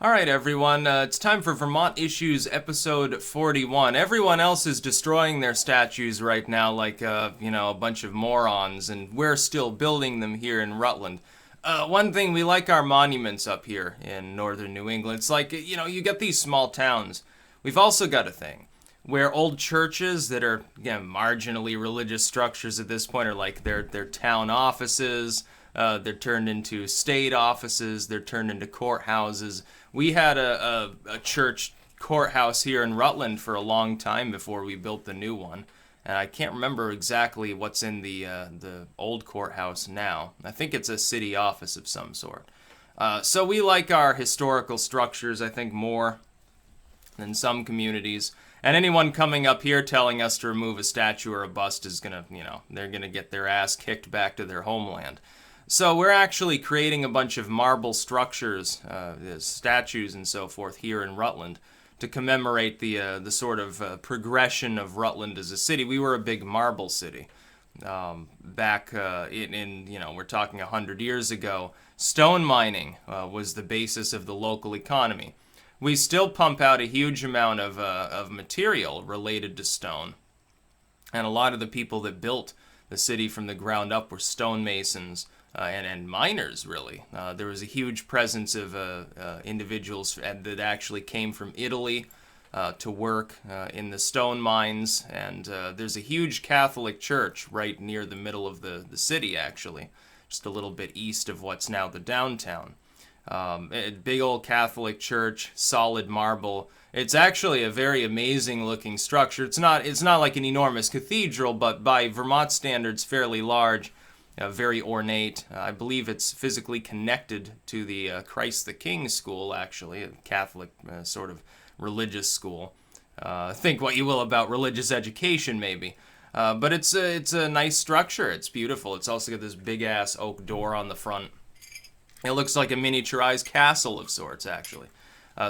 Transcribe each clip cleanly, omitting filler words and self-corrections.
All right, everyone. It's time for Vermont Issues episode 41. Everyone else is destroying their statues right now like, a bunch of morons, and we're still building them here in Rutland. One thing, we like our monuments up here in northern New England. It's like, you get these small towns. We've also got a thing where old churches that are, again, marginally religious structures at this point are like their town offices. They're turned into state offices. They're turned into courthouses. We had a church courthouse here in Rutland for a long time before we built the new one. And I can't remember exactly what's in the old courthouse now. I think it's a city office of some sort. So we like our historical structures, I think, more than some communities. And anyone coming up here telling us to remove a statue or a bust is gonna, they're gonna get their ass kicked back to their homeland. So we're actually creating a bunch of marble structures, statues and so forth here in Rutland to commemorate the sort of progression of Rutland as a city. We were a big marble city. Back we're talking 100 years ago, stone mining was the basis of the local economy. We still pump out a huge amount of material related to stone. And a lot of the people that built the city from the ground up were stonemasons and miners, really. There was a huge presence of individuals that actually came from Italy to work in the stone mines. And there's a huge Catholic church right near the middle of the city, actually, just a little bit east of what's now the downtown. A big old Catholic church, solid marble. It's actually a very amazing looking structure. It's not like an enormous cathedral, but by Vermont standards, fairly large, very ornate. I believe it's physically connected to the Christ the King school, actually, a Catholic sort of religious school. Think what you will about religious education, maybe. But it's a nice structure. It's beautiful. It's also got this big ass oak door on the front. It looks like a miniaturized castle of sorts, actually.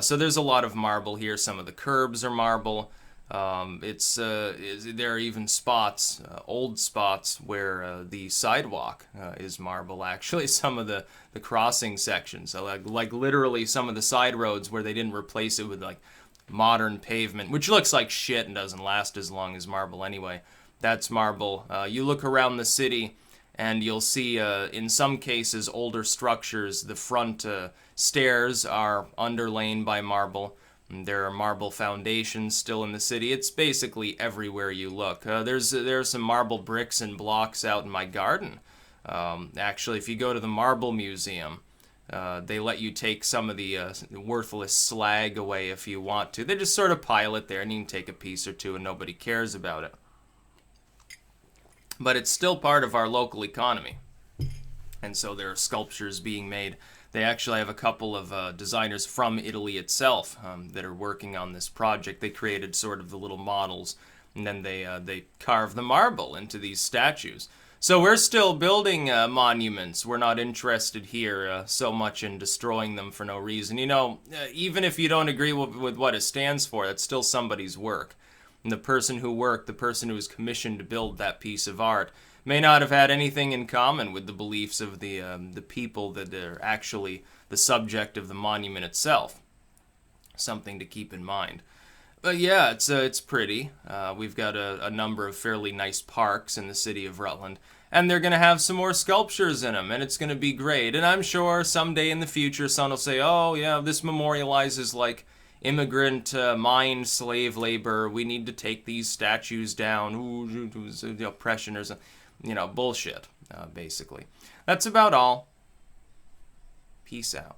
So there's a lot of marble here. Some of the curbs are marble. There are even spots, old spots, where the sidewalk is marble, actually. Some of the crossing sections, so like literally some of the side roads where they didn't replace it with like modern pavement, which looks like shit and doesn't last as long as marble anyway. That's marble. You look around the city, and you'll see, in some cases, older structures. The front stairs are underlain by marble. There are marble foundations still in the city. It's basically everywhere you look. There's some marble bricks and blocks out in my garden. Actually, if you go to the Marble Museum, they let you take some of the worthless slag away if you want to. They just sort of pile it there, and you can take a piece or two, and nobody cares about it. But it's still part of our local economy. And so there are sculptures being made. They actually have a couple of designers from Italy itself that are working on this project. They created sort of the little models, and then they carve the marble into these statues. So we're still building monuments. We're not interested here so much in destroying them for no reason. Even if you don't agree with what it stands for, that's still somebody's work. And the person who was commissioned to build that piece of art, may not have had anything in common with the beliefs of the people that are actually the subject of the monument itself. Something to keep in mind. But yeah, it's pretty. We've got a number of fairly nice parks in the city of Rutland, and they're going to have some more sculptures in them, and it's going to be great. And I'm sure someday in the future, someone will say, oh yeah, this memorializes like immigrant mine slave labor. We need to take these statues down. Ooh, the oppression or something. Bullshit, basically. That's about all. Peace out.